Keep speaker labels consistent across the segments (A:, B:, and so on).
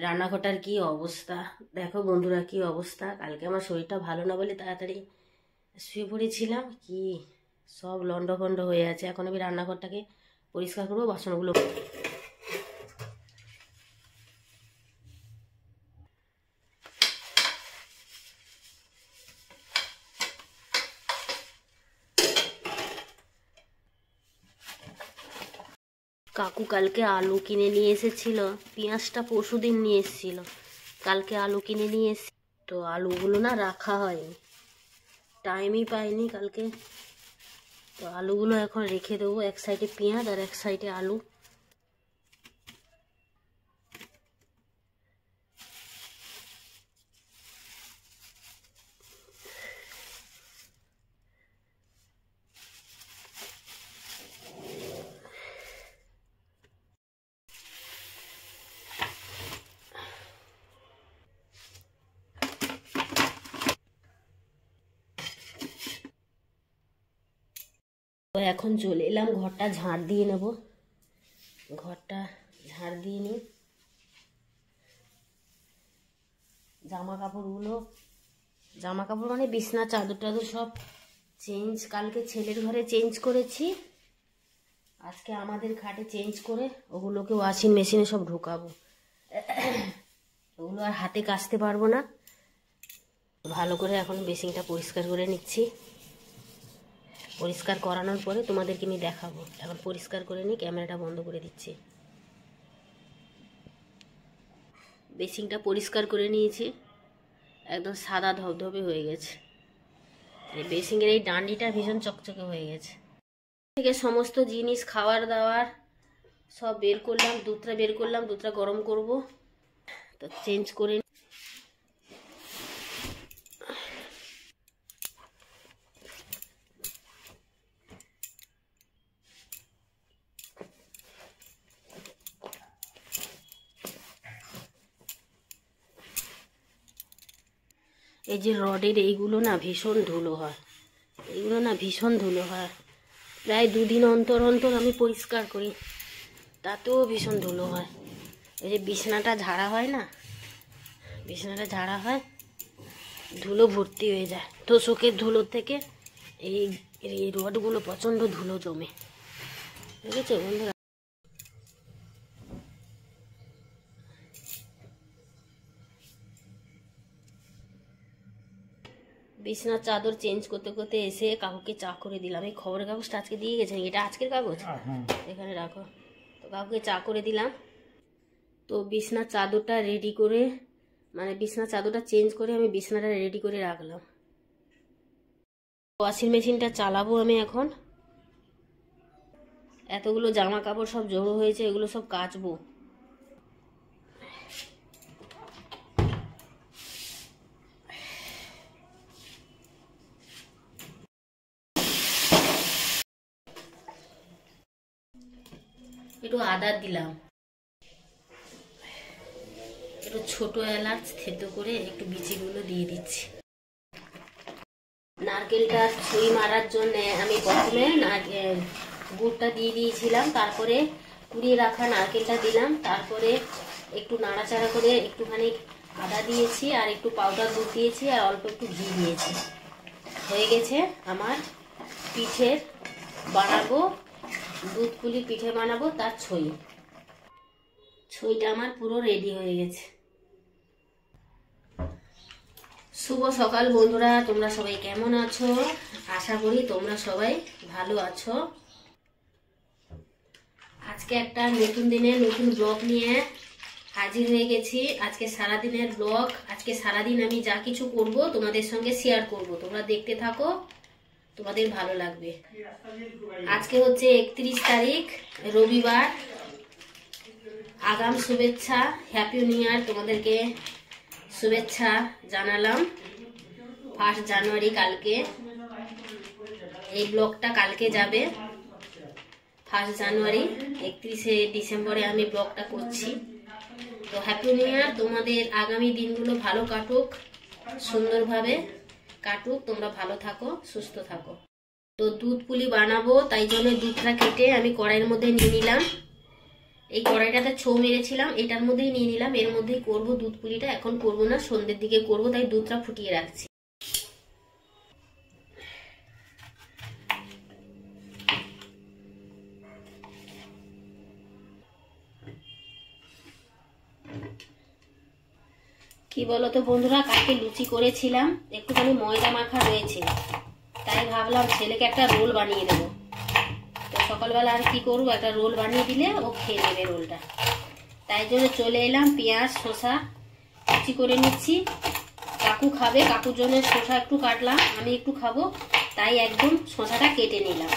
A: রান্নাঘরটার কি অবস্থা দেখো বন্ধুরা, কি অবস্থা। কালকে আমার শরীরটা ভালো না বলে তাড়াতাড়ি শুয়ে পড়েছিলাম, কি সব লন্ডভন্ড হয়ে আছে। এখন আমি রান্নাঘরটাকে পরিষ্কার করবো, বাসনগুলো। কাকু কালকে আলু কিনে নিয়ে এসেছিল, পেঁয়াজটা পরশুদিন নিয়ে এসেছিল, কালকে আলু কিনে নিয়ে এসে তো আলুগুলো না রাখা হয়নি, টাইমই পাইনি কালকে। তো আলুগুলো এখন রেখে দেবো, এক সাইডে পেঁয়াজ আর এক সাইডে আলু। তো এখন চলে এলাম, ঘরটা ঝাড় দিয়ে নেব, ঘরটা ঝাড় দিয়ে নিই। জামা কাপড় মানে বিছনা চাদর টাদর সব চেঞ্জ, কালকে ছেলের ঘরে চেঞ্জ করেছি, আজকে আমাদের খাটে চেঞ্জ করে ওগুলোকে ওয়াশিং মেশিনে সব ঢোকাবো। ওগুলো আর হাতে কাচতে পারবো না, ভালো করে এখন বেসিনটা পরিষ্কার করে নিচ্ছি। পরিষ্কার করানোর পরে তোমাদেরকে আমি দেখাবো। এখন পরিষ্কার করে নিই, ক্যামেরাটা বন্ধ করে দিচ্ছি। বেসিনটা পরিষ্কার করে নিয়েছি, একদম সাদা ধবধবে হয়ে গেছে। এই বেসিনের এই ডান্ডিটা ভীষণ চকচকে হয়ে গেছে। থেকে সমস্ত জিনিস খাবার দাবার সব বের করলাম, দুধটা বের করলাম, দুধটা গরম করব, তো চেঞ্জ করে এই যে রডের এইগুলো না ভীষণ ধুলো হয়, এইগুলো না ভীষণ ধুলো হয়, প্রায় দুদিন অন্তর অন্তর আমি পরিষ্কার করি, তাতেও ভীষণ ধুলো হয়। এই যে বিছানাটা ঝাড়া হয় না, বিছানাটা ঝাড়া হয়, ধুলো ভর্তি হয়ে যায়, তোষকের ধুলো থেকে এই রডগুলো প্রচণ্ড ধুলো জমে, বুঝেছো বন্ধুরা। বিছানার চাদর চেঞ্জ করতে করতে এসে কাকুকে চা করে দিলাম। এই খবরের কাগজটা আজকে দিয়ে গেছেন, এটা আজকের কাগজ, এখানে রাখো। তো কাকুকে চা করে দিলাম। তো বিছানার চাদরটা রেডি করে, মানে বিছানার চাদরটা চেঞ্জ করে আমি বিছানাটা রেডি করে রাখলাম। ওয়াশিং মেশিনটা চালাবো আমি এখন। এতগুলো জামা কাপড় সব জড়ো হয়েছে, এগুলো সব কাচবো। একটু আদা দিলাম, একটু ছোট এলাচ থেতো করে একটু বিচিগুলো দিয়ে দিচ্ছি। নারকেলটা ছুঁই মারার জন্য আমি প্রথমে গুড়টা দিয়ে দিয়েছিলাম, তারপরে কুড়িয়ে রাখা নারকেলটা দিলাম, তারপরে একটু নাড়াচাড়া করে একটুখানি আদা দিয়েছি, আর একটু পাউডার দুধ দিয়েছি, আর অল্প একটু ঘি দিয়েছি। হয়ে গেছে আমার পিঠের বানাবো, দুধ পুলি পিঠে বানাবো, তার ছইটা আমার পুরো রেডি হয়ে গেছে। শুভ সকাল বন্ধুরা, তোমরা সবাই কেমন আছো? আশা করি তোমরা সবাই ভালো আছো। আজকে একটা নতুন দিনে নতুন ব্লগ নিয়ে হাজির হয়ে গেছি। আজকে সারাদিনের ব্লগ, আজকে সারাদিন আমি যা কিছু করব তোমাদের সঙ্গে শেয়ার করব, তোমরা দেখতে থাকো, তোমাদের ভালো লাগবে। আজকে হচ্ছে 31 তারিখ, রবিবার। আগাম শুভেচ্ছা, হ্যাপি নিউ ইয়ার, তোমাদেরকে শুভেচ্ছা জানালাম। 1 জানুয়ারি কালকে, এই ব্লগটা কালকে যাবে। 1 জানুয়ারি, 31 ডিসেম্বরে আমি ব্লগটা করছি। তো হ্যাপি নিউ ইয়ার, তোমাদের আগামী দিনগুলো ভালো কাটুক, সুন্দরভাবে কাটুক, তোমরা ভালো থাকো, সুস্থ থাকো। তো দুধ পুলি বানাবো, তাই জন্য দুধটা কেটে আমি কড়াইয়ের মধ্যে নিয়ে নিলাম। এই কড়াইটাতে ছৌ মেরেছিলাম, এটার মধ্যেই নিয়ে নিলাম। এর মধ্যেই করব দুধ পুলিটা, এখন করব না, সন্ধ্যের দিকে করব, তাই দুধটা ফুটিয়ে রাখছি। কি বলতো বন্ধুরা, কালকে লুচি করেছিলাম, একটুখানি ময়দা মাখা রয়েছে, তাই ভাবলাম ছেলেকে একটা রোল বানিয়ে দেবো। তো সকালবেলা আর কি করবো, একটা রোল বানিয়ে দিলে ও খেয়ে নেবে রোলটা। তাই জন্য চলে এলাম, পেঁয়াজ শসা কুচি করে নিচ্ছি। কাকু খাবে, কাকুর জন্য শসা একটু কাটলাম, আমি একটু খাবো, তাই একদম শসাটা কেটে নিলাম।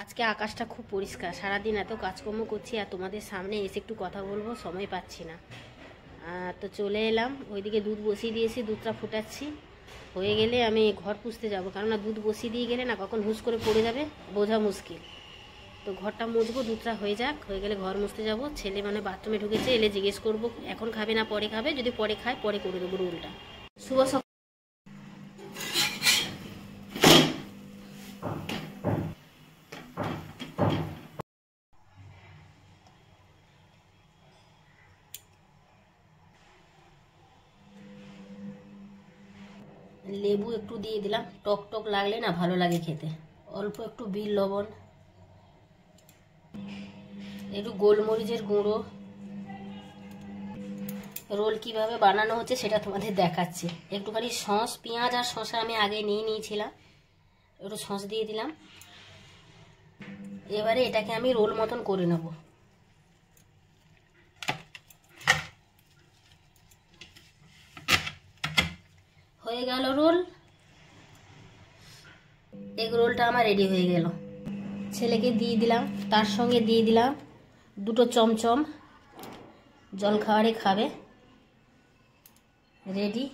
A: আজকে আকাশটা খুব পরিষ্কার, সারাদিন এত কাজকর্ম করছি আর তোমাদের সামনে এসে একটু কথা বলবো, সময় পাচ্ছি না। তো চলে এলাম, ওইদিকে দুধ বসিয়ে দিয়েছি, দুধটা ফুটাচ্ছি, হয়ে গেলে আমি ঘর পুছতে যাবো, কেননা দুধ বসিয়ে দিয়ে গেলে না কখন হুস করে পড়ে যাবে বোঝা মুশকিল। তো ঘরটা মুছবো, দুধটা হয়ে যাক, হয়ে গেলে ঘর মুছতে যাবো। ছেলে মানে বাথরুমে ঢুকেছে, এলে জিজ্ঞেস করবো এখন খাবে না পরে খাবে, যদি পরে খায় পরে করে দেবো রোলটা। শুভ সকাল। লেবু একটু দিয়ে দিলাম, টক টক লাগলে না ভালো লাগে খেতে। অল্প একটু বিট লবণ, একটু গোলমরিচের গুঁড়ো। রোল কিভাবে বানানো হচ্ছে সেটা তোমাদের দেখাচ্ছি। একটুখানি সস, পেঁয়াজ আর শসা আমি আগে নিয়ে নিয়েছিলাম, একটু সস দিয়ে দিলাম। এবারে এটাকে আমি রোল মতন করে নেব। হয়ে গেল রোল, এগ রোলটা আমার রেডি হয়ে গেল। ছেলেকে দিয়ে দিলাম, তার সঙ্গে দিয়ে দিলাম দুটো চমচম, জলখাবারে খাবে, রেডি।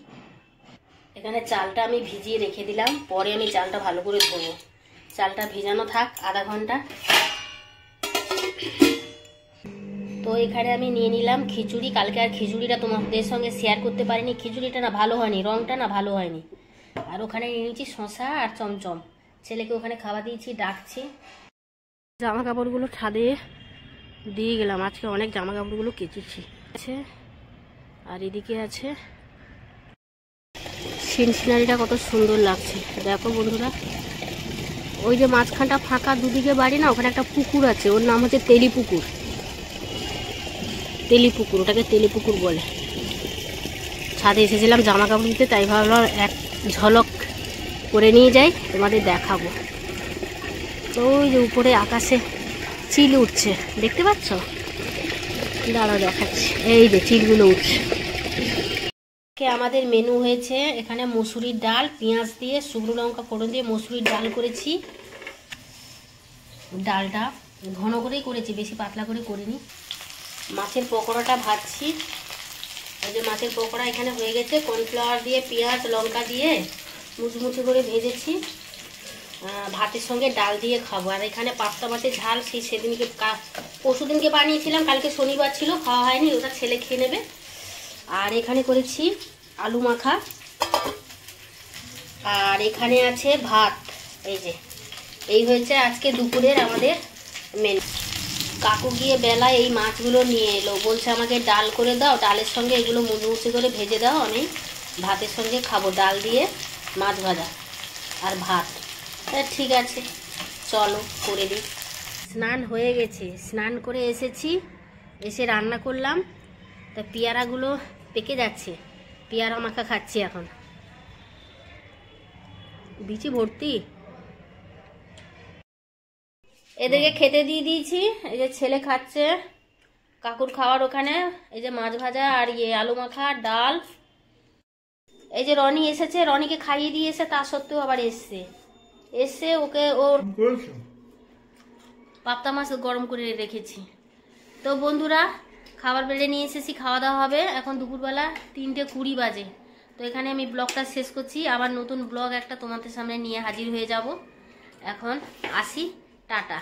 A: এখানে চালটা আমি ভিজিয়ে রেখে দিলাম, পরে আমি চালটা ভালো করে ধোবো। চালটা ভিজানো থাক আধা ঘন্টা। তো এখানে আমি নিয়ে নিলাম খিচুড়ি। কালকে আর খিচুড়িটা তোমাদের সঙ্গে শেয়ার করতে পারিনি, খিচুড়িটা না ভালো হয়নি, রংটা না ভালো হয়নি। আর ওখানে নিয়ে নিয়েছি শসা আর চমচম, ছেলেকে ওখানে খাওয়া দিয়েছি, ডাকছি। জামা কাপড়গুলো ছাদে দিয়ে গেলাম, আজকে অনেক জামা কাপড়গুলো কেচেছি আছে। আর এদিকে আছে সিনসিনারিটা, কত সুন্দর লাগছে দেখো বন্ধুরা। ওই যে মাঝখানটা ফাঁকা, দুদিকে বাড়ি না, ওখানে একটা পুকুর আছে, ওর নাম হচ্ছে তেলি পুকুর। তেলি পুকুর, ওটাকে তেলি পুকুর বলে। ছাদে এসেছিলাম জামা কাপড় দিতে, তাই ভাবলাম এক ঝলক করে নিয়ে যাই, তোমাদের দেখাবো। তো ওই যে উপরে আকাশে চিল উঠছে, দেখতে পাচ্ছ? দাঁড়াও দেখাচ্ছি, এই যে চিলগুলো উঠছে। আমাদের মেনু হয়েছে এখানে মসুরির ডাল, পেঁয়াজ দিয়ে শুকনো লঙ্কা ফোড়ন দিয়ে মসুরির ডাল করেছি। ডালটা ঘন করেই করেছি, বেশি পাতলা করে করিনি। মাছের পকোড়াটা ভাজছি, এই যে মাছের পকোড়া এখানে হয়ে গেছে, কর্নফ্লাওয়ার দিয়ে পেঁয়াজ লঙ্কা দিয়ে মুচমুচে করে ভেজেছি। ভাতের সঙ্গে ডাল দিয়ে খাবো। আর এখানে পাবদা মাছের ঝাল, সেদিনকে পরশু দিনকে বানিয়েছিলাম, কালকে শনিবার ছিল, খাওয়া হয়নি, ওটা ছেলে খেয়ে নেবে। আর এখানে করেছি আলু মাখা, আর এখানে আছে ভাত। এই যে এই হয়েছে আজকে দুপুরের আমাদের মেনু। কাকু গিয়ে বেলায় এই মাছগুলো নিয়ে এলো, বলছে আমাকে ডাল করে দাও, ডালের সঙ্গে এগুলো মুচমুচে করে ভেজে দাও, আমি ভাতের সঙ্গে খাবো, ডাল দিয়ে মাছ ভাজা আর ভাত। ঠিক আছে চলো করে দিই। স্নান হয়ে গেছে, স্নান করে এসেছি, এসে রান্না করলাম। তা পেয়ারাগুলো পেকে যাচ্ছে, পেয়ারা মাখা খাচ্ছি এখন, বিচি ভর্তি। এদেরকে খেতে দিয়ে দিয়েছি, এই যে ছেলে খাচ্ছে, কাকুর খাওয়ার ওখানে এই যে মাছ ভাজা আর আলু মাখা, ডাল। এই যে রনি এসেছে, রনিকে খাইয়ে দিয়ে এসে তা সত্ত্বেও আবার এসে ওকে ওর পাবদা মাছ গরম করে রেখেছি। তো বন্ধুরা খাবার বেড়ে নিয়ে এসেছি, খাওয়া দাওয়া হবে। এখন দুপুরবেলা 3:20 বাজে। তো এখানে আমি ব্লগটা শেষ করছি, আবার নতুন ব্লগ একটা তোমাদের সামনে নিয়ে হাজির হয়ে যাব। এখন আসি, টাটা।